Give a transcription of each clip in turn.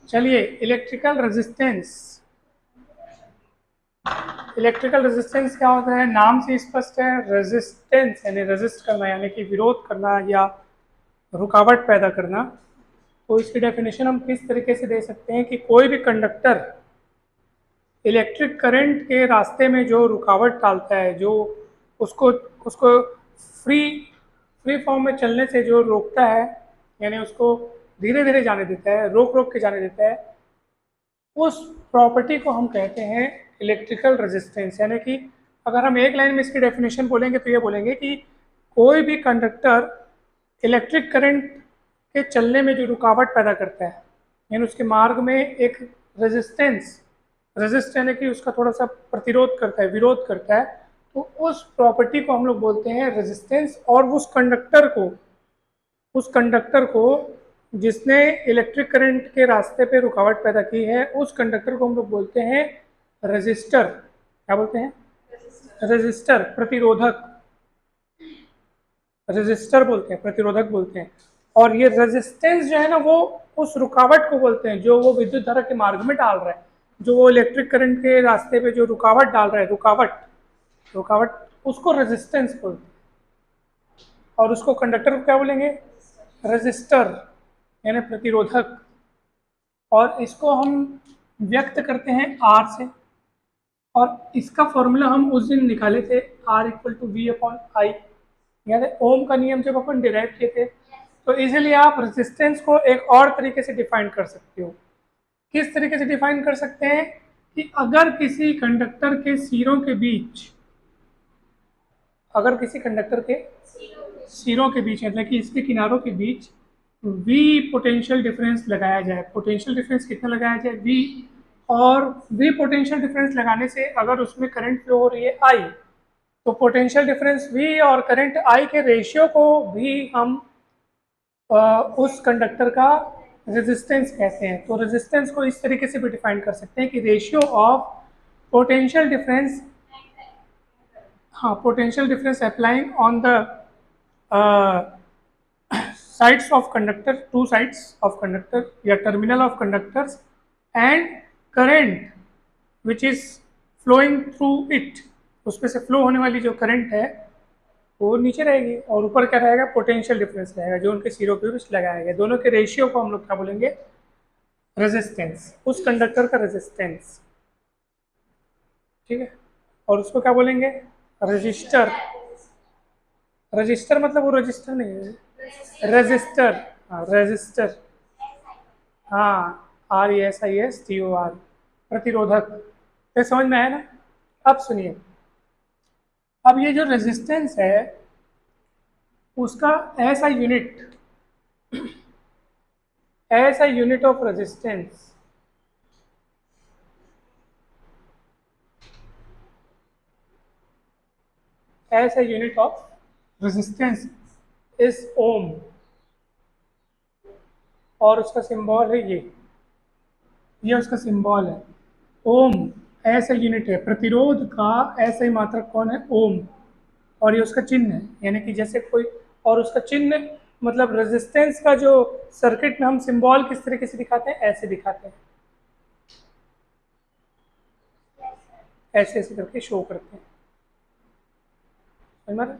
चलिए, electrical resistance. Electrical resistance क्या होता है? नाम से स्पष्ट है। रेजिस्टेंस यानी रेजिस्ट करना, यानी कि विरोध करना या रुकावट पैदा करना। तो इसकी डेफिनेशन हम किस तरीके से दे सकते हैं कि कोई भी कंडक्टर इलेक्ट्रिक करंट के रास्ते में जो रुकावट डालता है, जो उसको उसको फ्री फ्री फॉर्म में चलने से जो रोकता है, यानी उसको धीरे धीरे जाने देता है, रोक रोक के जाने देता है, उस प्रॉपर्टी को हम कहते हैं इलेक्ट्रिकल रेजिस्टेंस। यानी कि अगर हम एक लाइन में इसकी डेफिनेशन बोलेंगे तो ये बोलेंगे कि कोई भी कंडक्टर इलेक्ट्रिक करंट के चलने में जो रुकावट पैदा करता है, यानी उसके मार्ग में एक रेजिस्टेंस, रेजिस्ट यानी कि उसका थोड़ा सा प्रतिरोध करता है, विरोध करता है, तो उस प्रॉपर्टी को हम लोग बोलते हैं रेजिस्टेंस। और उस कंडक्टर को जिसने इलेक्ट्रिक करंट के रास्ते पे रुकावट पैदा की है, उस कंडक्टर को हम लोग बोलते हैं रेजिस्टर। क्या बोलते हैं? रेजिस्टर, प्रतिरोधक। रेजिस्टर बोलते हैं, प्रतिरोधक बोलते हैं। और ये रेजिस्टेंस जो है ना, वो उस रुकावट को बोलते हैं जो वो विद्युत धारा के मार्ग में डाल रहा है, जो वो इलेक्ट्रिक करंट के रास्ते पे जो रुकावट डाल रहा है, रुकावट रुकावट उसको रेजिस्टेंस बोलते हैं। और उसको कंडक्टर को क्या बोलेंगे? रेजिस्टर, यानी प्रतिरोधक। और इसको हम व्यक्त करते हैं आर से। और इसका फॉर्मूला हम उस दिन निकाले थे, R equal to V upon I. यानी ओम का नियम जब अपन डिराइव किए थे, तो इजीली आप रेजिस्टेंस को एक और तरीके से डिफाइन कर सकते हो। किस तरीके से डिफाइन कर सकते हैं? कि अगर किसी कंडक्टर के सिरों के बीच, अगर किसी कंडक्टर के सिरों के बीच, मतलब कि इसके किनारों के बीच V पोटेंशियल डिफरेंस लगाया जाए। पोटेंशियल डिफरेंस कितना लगाया जाए? V। और V पोटेंशियल डिफरेंस लगाने से अगर उसमें करंट फ्लो हो रही है I, तो पोटेंशियल डिफरेंस V और करंट I के रेशियो को भी हम उस कंडक्टर का रेजिस्टेंस कहते हैं। तो रेजिस्टेंस को इस तरीके से भी डिफाइन कर सकते हैं कि रेशियो ऑफ पोटेंशियल डिफरेंस, हाँ, potential difference applying on the sides of conductor, two sides of conductor या terminal of conductors, and current which is flowing through it, उसमें से फ्लो होने वाली जो करंट है वो नीचे रहेगी, और ऊपर क्या रहेगा? पोटेंशियल डिफरेंस रहेगा जो उनके सिरों के बीच लगाया गया। दोनों के रेशियो को हम लोग क्या बोलेंगे? रेजिस्टेंस। उस कंडक्टर का रेजिस्टेंस, ठीक है। और उसको क्या बोलेंगे? रजिस्टर। रजिस्टर मतलब वो रजिस्टर नहीं है, रजिस्टर। हाँ, रजिस्टर। हाँ, RESISTOR, प्रतिरोधक। ये समझ में आया ना? अब सुनिए, अब ये जो रेजिस्टेंस है उसका ऐसा यूनिट ऑफ रेजिस्टेंस, ऐसा यूनिट ऑफ रेजिस्टेंस इज ओम। और उसका सिंबल है ये उसका सिंबल है ओम। ऐसा यूनिट है प्रतिरोध का, ऐसा ही मात्रक कौन है? ओम। और ये उसका चिन्ह है, यानी कि जैसे कोई, और उसका चिन्ह मतलब रेजिस्टेंस का जो सर्किट में हम सिंबल किस तरीके से दिखाते हैं? ऐसे दिखाते हैं, ऐसे ऐसे करके शो करते हैं। समझ में आ रहा है?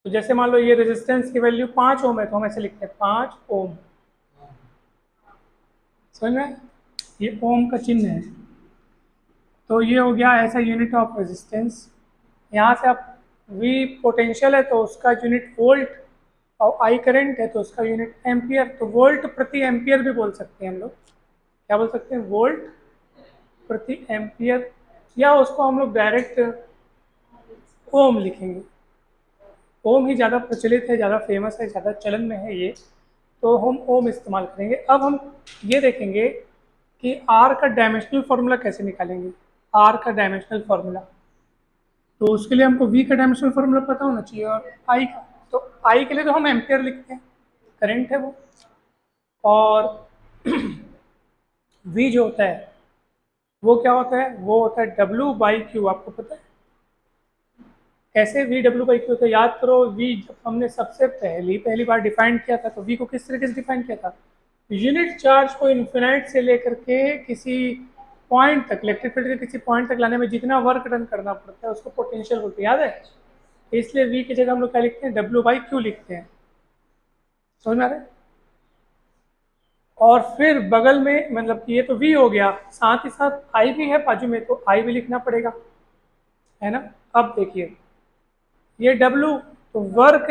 तो जैसे मान लो ये रेजिस्टेंस की वैल्यू 5 ओम है, तो हम ऐसे लिखते हैं 5 ओम। समझ में आया? ये ओम का चिन्ह है। तो ये हो गया ऐसा यूनिट ऑफ रेजिस्टेंस। यहाँ से आप V पोटेंशियल है तो उसका यूनिट वोल्ट, और I करंट है तो उसका यूनिट एम्पियर। तो वोल्ट प्रति एम्पियर भी बोल सकते हैं हम लोग। क्या बोल सकते हैं? वोल्ट प्रति एम्पियर, या उसको हम लोग डायरेक्ट ओम लिखेंगे। ओम ही ज़्यादा प्रचलित है, ज़्यादा फेमस है, ज़्यादा चलन में है ये, तो हम ओम इस्तेमाल करेंगे। अब हम ये देखेंगे कि R का डायमेंशनल फार्मूला कैसे निकालेंगे। R का डायमेंशनल फार्मूला, तो उसके लिए हमको V का डायमेंशनल फार्मूला पता होना चाहिए, और I का। तो I के लिए तो हम एम्पियर लिखते हैं, करंट है वो। और V जो होता है वो क्या होता है? वो होता है W/Q। आपको पता है कैसे VW/Q होता है? याद करो, V जब हमने सबसे पहली बार डिफाइन किया था, तो V को किस तरीके से डिफाइन किया था? यूनिट चार्ज को इन्फिनाइट से लेकर के किसी पॉइंट तक, इलेक्ट्रिक फील्ड के किसी पॉइंट तक लाने में जितना वर्क डन करना पड़ता है उसको पोटेंशियल बोलते हैं, याद है? इसलिए वी की जगह हम लोग क्या लिखते हैं, W/Q लिखते हैं। समझ में आ रहा है? और फिर बगल में, मतलब कि ये तो V हो गया, साथ ही साथ I भी है बाजू में, तो I भी लिखना पड़ेगा, है ना? अब देखिए ये W, तो work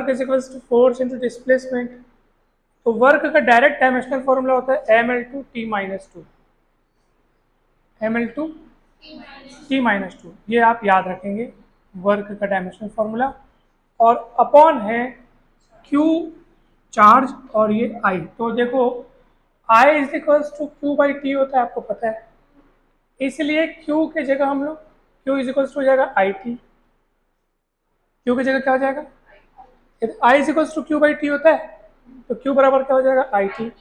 is equals to force into displacement. तो वर्क का डायरेक्ट डायमेंशनल फॉर्मूला होता है ml/T-2, ml/T-2, ये आप याद रखेंगे, वर्क का डायमेंशनल फॉर्मूला। और अपॉन है Q चार्ज और ये I। तो देखो I is equals to Q/T होता है, आपको पता है, इसलिए Q की जगह हम लोग Q इज इक्वल्स टू हो जाएगा IT। Q की जगह क्या हो जाएगा, यदि I is equals to Q/T होता है तो Q बराबर क्या हो जाएगा, IT।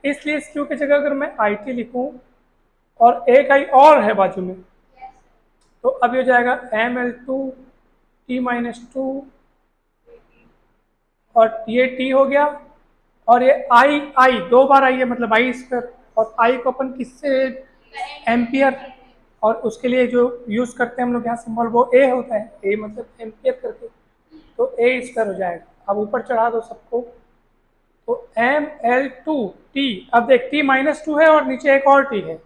इसलिए इस Q की जगह अगर मैं IT लिखूं और एक I और है बाजू में, तो अब ये हो जाएगा ml/T-2 और ये T हो गया, और ये I दो बार आई है, मतलब I², और I को अपन किससे, एम्पियर, और उसके लिए जो यूज करते हैं हम लोग यहाँ सिंबल वो A होता है, A मतलब एम्पियर करके, तो A² हो जाएगा। अब ऊपर चढ़ा दो सबको, तो ml/T, अब देख T-2 है और नीचे एक और T है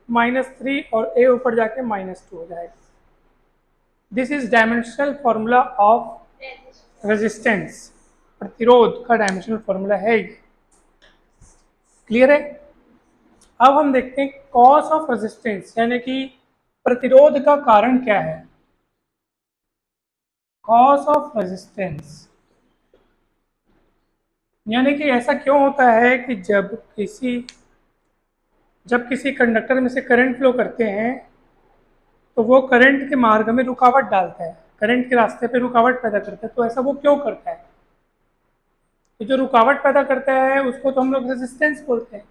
-3, और A ऊपर जाके -2 हो जाएगा। This is dimensional formula of resistance, प्रतिरोध का डायमेंशनल फॉर्मूला है ये। क्लियर है? अब हम देखते हैं कॉज ऑफ रेजिस्टेंस, यानी कि प्रतिरोध का कारण क्या है। कॉज ऑफ रेजिस्टेंस यानी कि ऐसा क्यों होता है कि जब किसी कंडक्टर में से करंट फ्लो करते हैं तो वो करंट के मार्ग में रुकावट डालता है, करंट के रास्ते पे रुकावट पैदा करता है। तो ऐसा वो क्यों करता है? तो जो रुकावट पैदा करता है उसको तो हम लोग रेजिस्टेंस बोलते हैं,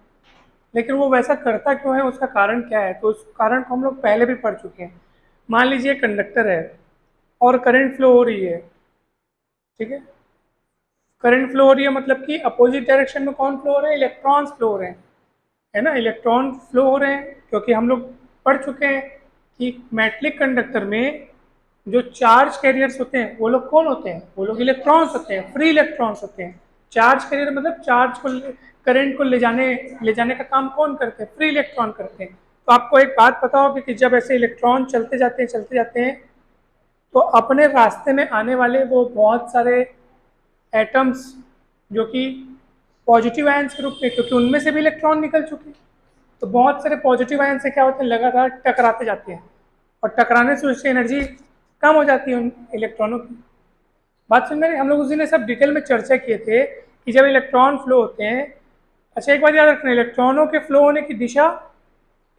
लेकिन वो वैसा करता क्यों है, उसका कारण क्या है, तो उस कारण को हम लोग पहले भी पढ़ चुके हैं। मान लीजिए कंडक्टर है और करंट फ्लो हो रही है, ठीक है, करंट फ्लो हो रही है, मतलब कि अपोजिट डायरेक्शन में कौन फ्लो हो रहे हैं, इलेक्ट्रॉन्स फ्लो हो रहे हैं, है ना, इलेक्ट्रॉन फ्लो हो रहे हैं, क्योंकि हम लोग पढ़ चुके हैं कि मेटलिक कंडक्टर में जो चार्ज कैरियर्स होते हैं वो लोग कौन होते हैं, वो लोग इलेक्ट्रॉन्स होते हैं, फ्री इलेक्ट्रॉन्स होते हैं। चार्ज कैरियर मतलब चार्ज को, करंट को ले जाने का काम कौन करते हैं, फ्री इलेक्ट्रॉन करते हैं। तो आपको एक बात पता होगी कि जब ऐसे इलेक्ट्रॉन चलते जाते हैं तो अपने रास्ते में आने वाले वो बहुत सारे एटम्स जो कि पॉजिटिव आयंस के रूप में, क्योंकि उनमें से भी इलेक्ट्रॉन निकल चुके हैं, तो बहुत सारे पॉजिटिव आयन से क्या होते हैं, लगातार टकराते जाते हैं, और टकराने से उसकी एनर्जी कम हो जाती है उन इलेक्ट्रॉनों की। बात समझ में? हम लोग उस दिन सब डिटेल में चर्चा किए थे कि जब इलेक्ट्रॉन फ्लो होते हैं, अच्छा एक बात याद रखना, इलेक्ट्रॉनों के फ्लो होने की दिशा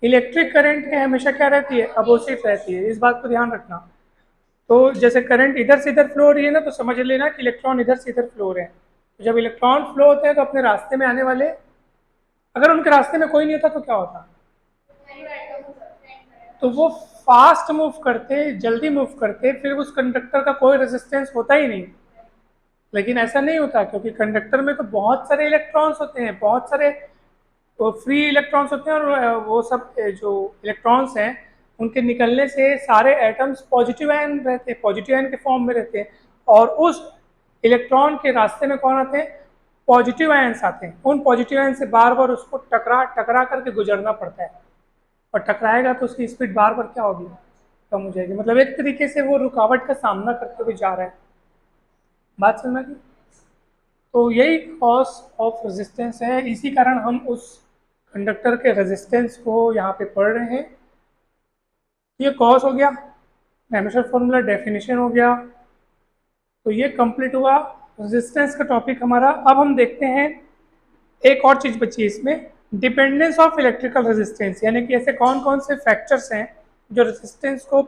इलेक्ट्रिक करंट के हमेशा क्या रहती है, अपोजिट रहती है, इस बात को ध्यान रखना। तो जैसे करंट इधर से इधर फ्लो हो रही है ना, तो समझ लेना कि इलेक्ट्रॉन इधर से इधर फ्लो हो रहे हैं। तो जब इलेक्ट्रॉन फ्लो होते हैं तो अपने रास्ते में आने वाले, अगर उनके रास्ते में कोई नहीं होता तो क्या होता, तो वो फास्ट मूव करते, जल्दी मूव करते, फिर उस कंडक्टर का कोई रेजिस्टेंस होता ही नहीं। लेकिन ऐसा नहीं होता, क्योंकि कंडक्टर में तो बहुत सारे इलेक्ट्रॉन्स होते हैं, बहुत सारे फ्री इलेक्ट्रॉन्स होते हैं, और वो सब जो इलेक्ट्रॉन्स हैं उनके निकलने से सारे एटम्स पॉजिटिव आयन रहते हैं, पॉजिटिव आयन के फॉर्म में रहते हैं, और उस इलेक्ट्रॉन के रास्ते में कौन आते हैं, पॉजिटिव आयन्स आते हैं। उन पॉजिटिव आयन से बार बार उसको टकरा टकरा करके गुजरना पड़ता है, और टकराएगा तो उसकी स्पीड बार बार क्या होगी, कम हो जाएगी। मतलब एक तरीके से वो रुकावट का सामना करते हुए जा रहा है। बात समझ में? तो यही कॉज ऑफ रेजिस्टेंस है, इसी कारण हम उस कंडक्टर के रेजिस्टेंस को यहाँ पे पढ़ रहे हैं। ये कॉज हो गया, डायमेंशनल फॉर्मूला, डेफिनेशन हो गया, तो ये कंप्लीट हुआ रेजिस्टेंस का टॉपिक हमारा। अब हम देखते हैं एक और चीज़ बची इसमें, डिपेंडेंस ऑफ इलेक्ट्रिकल रेजिस्टेंस, यानी कि ऐसे कौन कौन से फैक्टर्स हैं जो रेजिस्टेंस को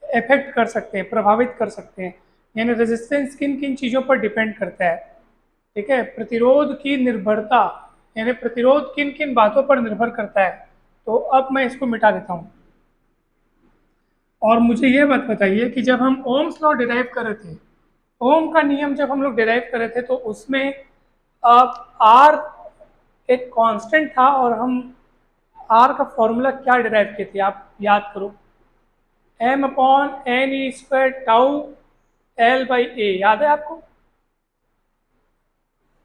इफेक्ट कर सकते हैं, प्रभावित कर सकते हैं, यानी रेजिस्टेंस किन किन चीज़ों पर डिपेंड करता है। ठीक है, प्रतिरोध की निर्भरता, यानी प्रतिरोध किन किन बातों पर निर्भर करता है। तो अब मैं इसको मिटा देता हूँ, और मुझे ये बात बताइए कि जब हम ओम्स लॉ डिराइव कर रहे थे, ओम का नियम जब हम लोग डिराइव कर रहे थे, तो उसमें आर एक कांस्टेंट था और हम आर का फॉर्मूला क्या डिराइव किए थे, आप याद करो, m/n² टाउ L/a, याद है आपको?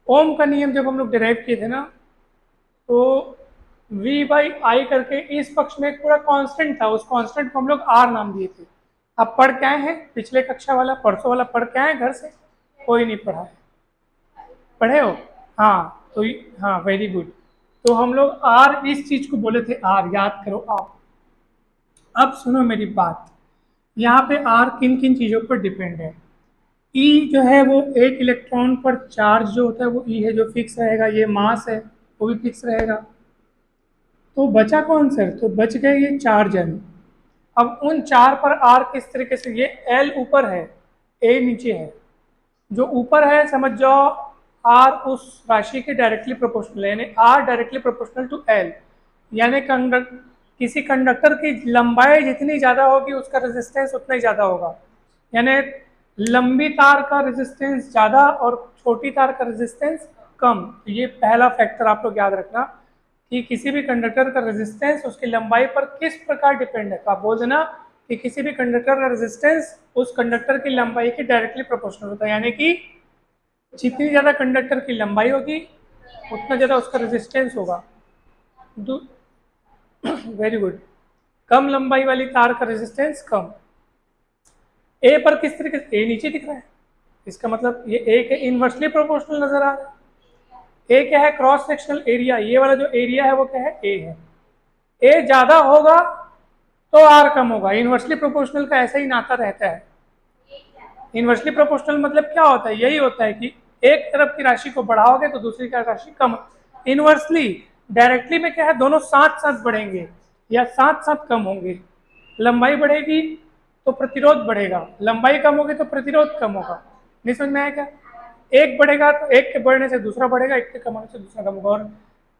ओम का नियम जब हम लोग डिराइव किए थे ना, तो v/i करके इस पक्ष में एक पूरा कांस्टेंट था, उस कांस्टेंट को हम लोग r नाम दिए थे। अब पढ़ के आए हैं पिछले कक्षा वाला, परसों वाला पढ़ के आए घर से? कोई नहीं पढ़ा है? पढ़े हो? हाँ तो हाँ, वेरी गुड। तो हम लोग आर इस चीज को बोले थे, आर याद करो आप। अब सुनो मेरी बात, यहाँ पे आर किन किन चीजों पर डिपेंड है। ई जो है वो एक इलेक्ट्रॉन पर चार्ज जो होता है वो ई है, जो फिक्स रहेगा। ये मास है, वो भी फिक्स रहेगा। तो बचा कौन सर? तो बच गए ये चार जन। अब उन चार पर आर किस तरीके से, ये एल ऊपर है, ए नीचे है। जो ऊपर है समझ जाओ आर उस राशि के डायरेक्टली प्रोपोर्शनल है, यानी R directly proportional to L. यानी किसी कंडक्टर की लंबाई जितनी ज़्यादा होगी उसका रेजिस्टेंस उतना ही ज़्यादा होगा। यानी लंबी तार का रेजिस्टेंस ज़्यादा और छोटी तार का रेजिस्टेंस कम। तो ये पहला फैक्टर आप लोग याद रखना कि किसी भी कंडक्टर का रेजिस्टेंस उसकी लंबाई पर किस प्रकार डिपेंड है। तो आप बोल देना कि किसी भी कंडक्टर का रेजिस्टेंस उस कंडक्टर की लंबाई के डायरेक्टली प्रोपोर्शनल होता है। यानी कि जितनी ज़्यादा कंडक्टर की लंबाई होगी उतना ज़्यादा उसका रेजिस्टेंस होगा। Very good. कम लंबाई वाली तार का रेजिस्टेंस कम। ए पर किस तरीके से, ए नीचे दिख रहा है, इसका मतलब ये ए के इनवर्सली प्रोपोर्शनल नजर आ रहा है। ए क्या है? Cross sectional area. ये वाला जो एरिया है वो क्या है? ए है। ए ज्यादा होगा तो आर कम होगा। इनवर्सली प्रोपोर्शनल का ऐसा ही नाता रहता है। इनवर्सली प्रोपोर्शनल मतलब क्या होता है? यही होता है कि एक तरफ की राशि को बढ़ाओगे तो दूसरी की राशि कम। इनवर्सली, डायरेक्टली में क्या है? दोनों साथ साथ बढ़ेंगे या साथ साथ कम होंगे। लंबाई बढ़ेगी तो प्रतिरोध बढ़ेगा, लंबाई कम होगी तो प्रतिरोध कम होगा। नहीं समझ में आया क्या? एक बढ़ेगा तो एक के बढ़ने से दूसरा बढ़ेगा, एक के कम होने से दूसरा कम होगा। और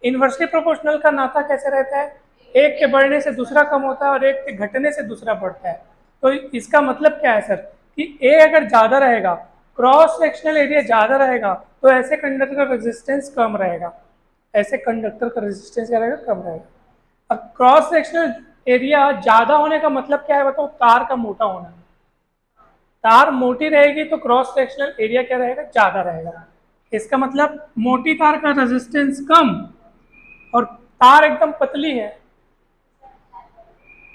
इनवर्सली प्रोपोर्शनल का नाता कैसे रहता है? एक के बढ़ने से दूसरा कम होता है और एक के घटने से दूसरा बढ़ता है। तो इसका मतलब क्या है सर? कि ए अगर ज़्यादा रहेगा, क्रॉस सेक्शनल एरिया ज़्यादा रहेगा, तो ऐसे कंडक्टर का रेजिस्टेंस कम रहेगा। ऐसे कंडक्टर का रेजिस्टेंस क्या रहेगा? कम रहेगा। अब क्रॉस सेक्शनल एरिया ज़्यादा होने का मतलब क्या है बताओ? तार का मोटा होना। तार मोटी रहेगी तो क्रॉस सेक्शनल एरिया क्या रहेगा? ज़्यादा रहेगा। इसका मतलब मोटी तार का रेजिस्टेंस कम और तार एकदम पतली है।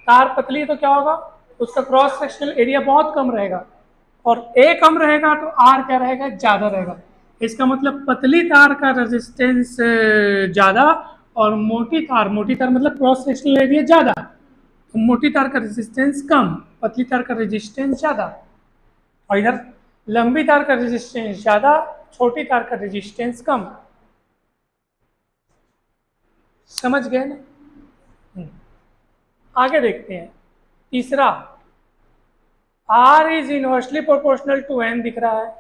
तार पतली है तो क्या होगा? उसका क्रॉस सेक्शनल एरिया बहुत कम रहेगा और ए कम रहेगा तो आर क्या रहेगा? ज़्यादा रहेगा। इसका मतलब पतली तार का रेजिस्टेंस ज़्यादा और मोटी तार मतलब क्रॉस सेक्शनल एरिया ज़्यादा, तो मोटी तार का रेजिस्टेंस कम, पतली तार का रेजिस्टेंस ज़्यादा। और इधर लंबी तार का रेजिस्टेंस ज़्यादा, छोटी तार का रेजिस्टेंस कम। समझ गए ना? आगे देखते हैं। तीसरा, R is inversely proportional to N दिख रहा है।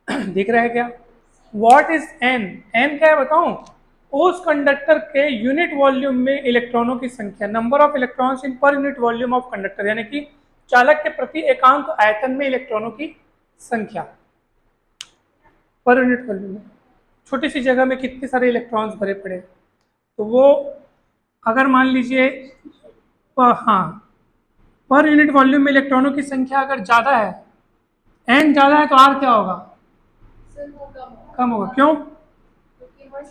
दिख रहा है क्या? What is N? N क्या है बताऊं? उस कंडक्टर के यूनिट वॉल्यूम में इलेक्ट्रॉनों की संख्या, number of electrons in per unit volume of conductor, यानी कि चालक के प्रति एकांक आयतन में इलेक्ट्रॉनों की संख्या पर यूनिट वॉल्यूम में। छोटी सी जगह में कितने सारे इलेक्ट्रॉन्स भरे पड़े, तो वो अगर मान लीजिए हाँ, पर यूनिट वॉल्यूम में इलेक्ट्रॉनों की संख्या अगर ज़्यादा है, एन ज़्यादा है, तो आर क्या होगा? कम होगा। क्यों?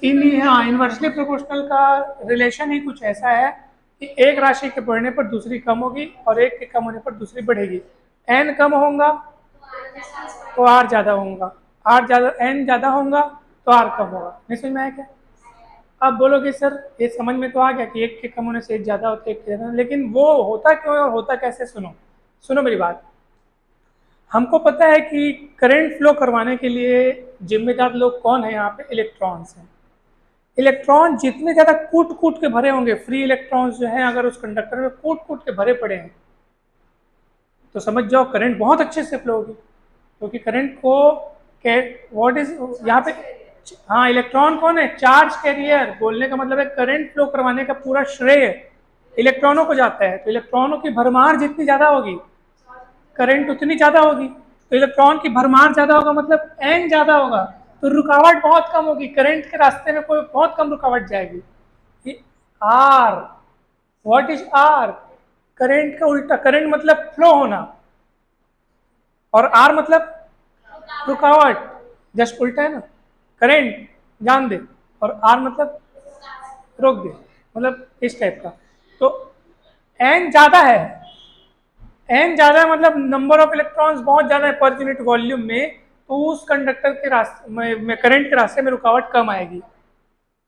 इनवर्सली प्रोपोर्शनल का रिलेशन ही कुछ ऐसा है कि एक राशि के बढ़ने पर दूसरी कम होगी और एक के कम होने पर दूसरी बढ़ेगी। एन कम होगा तो आर ज़्यादा होगा, आर ज़्यादा, एन ज़्यादा होगा तो आर कम होगा। नहीं समझ में आया क्या? अब बोलोगे सर ये समझ में तो आ गया कि एक के कम होने से एक ज़्यादा होता है, एक के ज़्यादा, लेकिन वो होता क्यों है और होता कैसे? सुनो मेरी बात। हमको पता है कि करंट फ्लो करवाने के लिए जिम्मेदार लोग कौन है यहाँ पे? इलेक्ट्रॉन्स हैं। इलेक्ट्रॉन जितने ज़्यादा कूट कूट के भरे होंगे, फ्री इलेक्ट्रॉन्स जो हैं अगर उस कंडक्टर में कूट कूट के भरे पड़े हैं, तो समझ जाओ करंट बहुत अच्छे से फ्लो होगी। क्योंकि करंट को व्हाट इज यहाँ पे, हाँ, इलेक्ट्रॉन कौन है? Charge carrier. बोलने का मतलब है करंट फ्लो करवाने का पूरा श्रेय इलेक्ट्रॉनों को जाता है। तो इलेक्ट्रॉनों की भरमार जितनी ज़्यादा होगी, करंट उतनी ज़्यादा होगी। तो इलेक्ट्रॉन की भरमार ज़्यादा होगा मतलब एन ज़्यादा होगा। तो रुकावट बहुत कम होगी, करंट के रास्ते में कोई बहुत कम रुकावट जाएगी। R, what is R? Current का उल्टा, करंट मतलब फ्लो होना, और आर मतलब रुकावट, जस्ट उल्टा है ना। करंट जान दे, और आर मतलब रोक दे, मतलब इस टाइप का। तो एन ज्यादा है, एन ज्यादा है मतलब नंबर ऑफ इलेक्ट्रॉन्स बहुत ज्यादा है पर यूनिट वॉल्यूम में, तो उस कंडक्टर के रास्ते में करंट के रास्ते में रुकावट कम आएगी,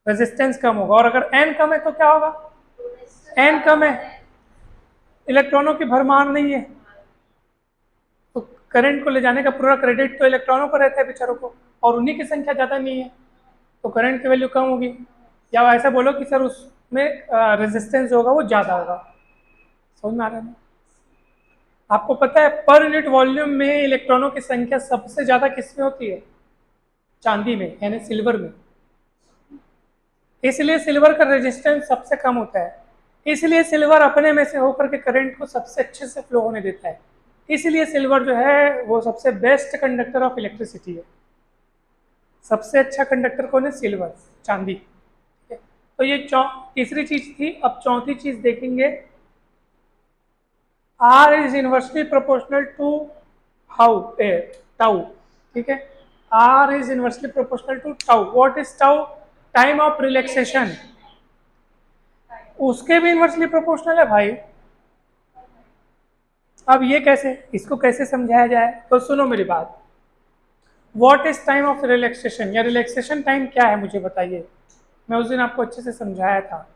रेजिस्टेंस कम होगा। और अगर एन कम है तो क्या होगा? एन कम है, इलेक्ट्रॉनों की भरमार नहीं है, तो करंट को ले जाने का पूरा क्रेडिट तो इलेक्ट्रॉनों को रहता है बेचारों को, और उन्हीं की संख्या ज़्यादा नहीं है, तो करंट की वैल्यू कम होगी। या ऐसा बोलो कि सर उसमें रेजिस्टेंस होगा वो ज़्यादा होगा। समझ में आ रहा है ना? आपको पता है पर यूनिट वॉल्यूम में इलेक्ट्रॉनों की संख्या सबसे ज़्यादा किसमें होती है? चांदी में, यानी सिल्वर में। इसलिए सिल्वर का रेजिस्टेंस सबसे कम होता है, इसलिए सिल्वर अपने में से होकर के करंट को सबसे अच्छे से फ्लो होने देता है। इसलिए सिल्वर जो है वो सबसे बेस्ट कंडक्टर ऑफ इलेक्ट्रिसिटी है। सबसे अच्छा कंडक्टर कौन है? सिल्वर, चांदी। ठीक है, तो ये तीसरी चीज थी। अब चौथी चीज देखेंगे, R is inversely proportional to how tau. ठीक है, R is inversely proportional to tau. What is tau? Time of relaxation. उसके भी इनवर्सली प्रोपोर्शनल है भाई। अब ये कैसे, इसको कैसे समझाया जाए? तो सुनो मेरी बात। What is time of relaxation, या रिलैक्सेशन टाइम क्या है मुझे बताइए। मैं उस दिन आपको अच्छे से समझाया था।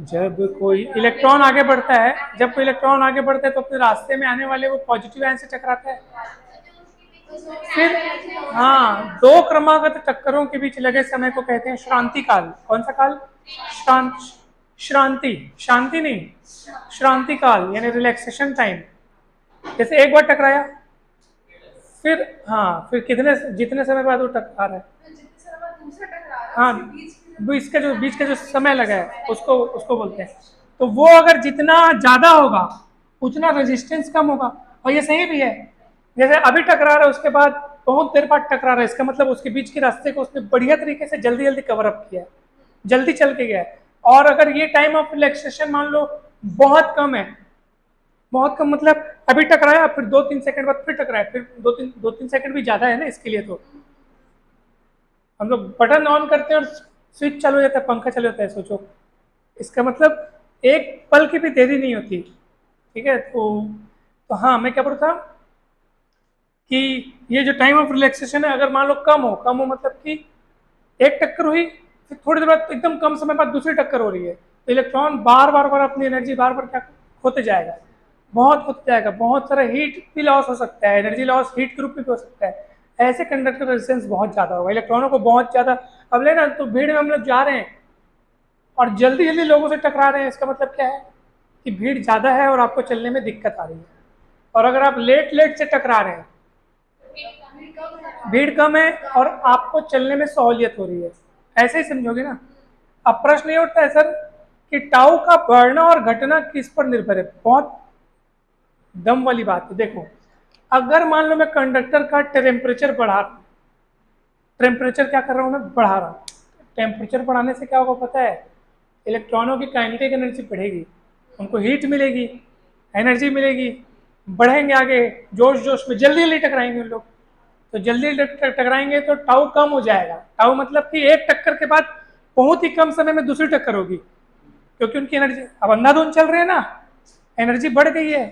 जब कोई इलेक्ट्रॉन आगे बढ़ता है, जब कोई इलेक्ट्रॉन आगे बढ़ता है तो अपने रास्ते में आने वाले वो पॉजिटिव आयन से टकराता है। फिर हाँ, दो क्रमागत टक्करों के बीच लगे समय को कहते हैं श्रांति काल। कौन सा काल? श्रांति, शांति नहीं, श्रांति काल, यानी रिलैक्सेशन टाइम। जैसे एक बार टकराया, फिर हाँ, फिर कितने जितने समय बाद वो टकरा रहा है, हाँ, बीच का जो समय लगा है उसको उसको बोलते हैं। तो वो अगर जितना ज्यादा होगा उतना रेजिस्टेंस कम होगा, और ये सही भी है। जैसे अभी टकरा रहा है, उसके बाद बहुत देर बाद टकरा रहा है, इसका मतलब उसके बीच के रास्ते को उसने बढ़िया तरीके से जल्दी जल्दी कवर अप किया है, जल्दी चल के गया है। और अगर ये टाइम ऑफ रिलैक्सेशन मान लो बहुत कम है, बहुत कम मतलब अभी टकराया फिर 2-3 सेकंड बाद फिर टकराया, फिर 2-3 सेकंड भी ज्यादा है ना इसके लिए। तो हम लोग बटन ऑन करते हैं और स्विच चालू हो जाता है, पंखा चालू होता है, सोचो। इसका मतलब एक पल की भी देरी नहीं होती। ठीक है, तो हाँ, मैं क्या बोल रहा था कि ये जो टाइम ऑफ रिलैक्सेशन है, अगर मान लो कम हो मतलब कि एक टक्कर हुई, फिर थोड़ी देर बाद एकदम कम समय बाद दूसरी टक्कर हो रही है, तो इलेक्ट्रॉन बार बार अपनी एनर्जी बार बार क्या खोते जाएगा, बहुत होते जाएगा, बहुत सारा हीट भी लॉस हो सकता है, एनर्जी लॉस हीट के रूप में भी हो सकता है। ऐसे कंडक्टर रेजिस्टेंस बहुत ज़्यादा होगा, इलेक्ट्रॉनों को बहुत ज़्यादा। अब लेना तो भीड़ में हम लोग जा रहे हैं और जल्दी जल्दी लोगों से टकरा रहे हैं, इसका मतलब क्या है कि भीड़ ज़्यादा है और आपको चलने में दिक्कत आ रही है। और अगर आप लेट लेट से टकरा रहे हैं, भीड़ कम है और आपको चलने में सहूलियत हो रही है, ऐसे ही समझोगे ना। अब प्रश्न ये उठता है सर कि टाउ का बढ़ना और घटना किस पर निर्भर है? बहुत दम वाली बात है। देखो, अगर मान लो मैं कंडक्टर का टेम्परेचर बढ़ा, टेम्परेचर क्या कर रहा हूँ मैं? बढ़ा रहा हूँ। टेम्परेचर बढ़ाने से क्या होगा पता है? इलेक्ट्रॉनों की काइनेटिक एनर्जी बढ़ेगी, उनको हीट मिलेगी, एनर्जी मिलेगी, बढ़ेंगे आगे, जोश जोश में जल्दी जल्दी टकराएंगे उन लोग। तो जल्दी टकराएंगे तो टाउ कम हो जाएगा। टाउ मतलब कि एक टक्कर के बाद बहुत ही कम समय में दूसरी टक्कर होगी, क्योंकि उनकी एनर्जी, अब अंधाधुंध चल रहे हैं ना, एनर्जी बढ़ गई है।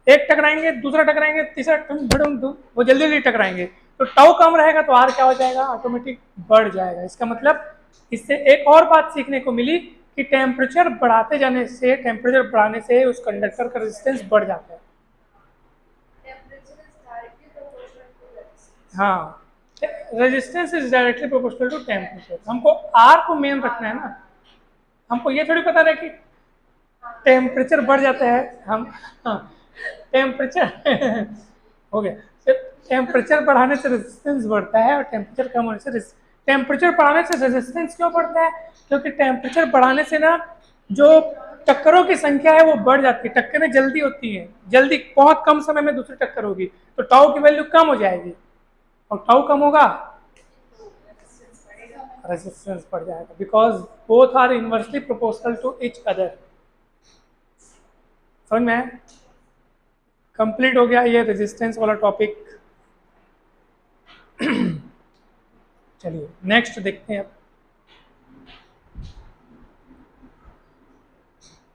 एक टकराएंगे, दूसरा टकराएंगे, तीसरा वो जल्दी जल्दी टकराएंगे, तो टाउ कम रहेगा तो आर क्या हो जाएगा? ऑटोमेटिक बढ़ जाएगा। इसका मतलब इससे एक और बात सीखने को मिली कि टेम्परेचर बढ़ाते जाने से, टेम्परेचर बढ़ाने से उस कंडक्टर का रेजिस्टेंस बढ़ जाता है। हाँ, resistance is directly proportional to temperature. हमको आर को मेन रखना है ना, हमको ये थोड़ी पता रहे कि टेम्परेचर बढ़ जाता है हम, हाँ, टेम्परेचर हो गया। टेम्परेचर बढ़ाने से रेजिस्टेंस बढ़ता है और टेम्परेचर कम होने से, टेम्परेचर बढ़ाने से रेजिस्टेंस क्यों बढ़ता है? क्योंकि टेम्परेचर बढ़ाने से ना जो टक्करों की संख्या है वो बढ़ जाती है, टक्करें जल्दी होती हैं, जल्दी बहुत कम समय में दूसरी टक्कर होगी, तो टाउ की वैल्यू कम हो जाएगी। और टाउ कम होगा, रेजिस्टेंस बढ़ जाएगा, because both are inversely proportional to each other. समझ में? कंप्लीट हो गया ये रेजिस्टेंस वाला टॉपिक। चलिए नेक्स्ट देखते हैं अब।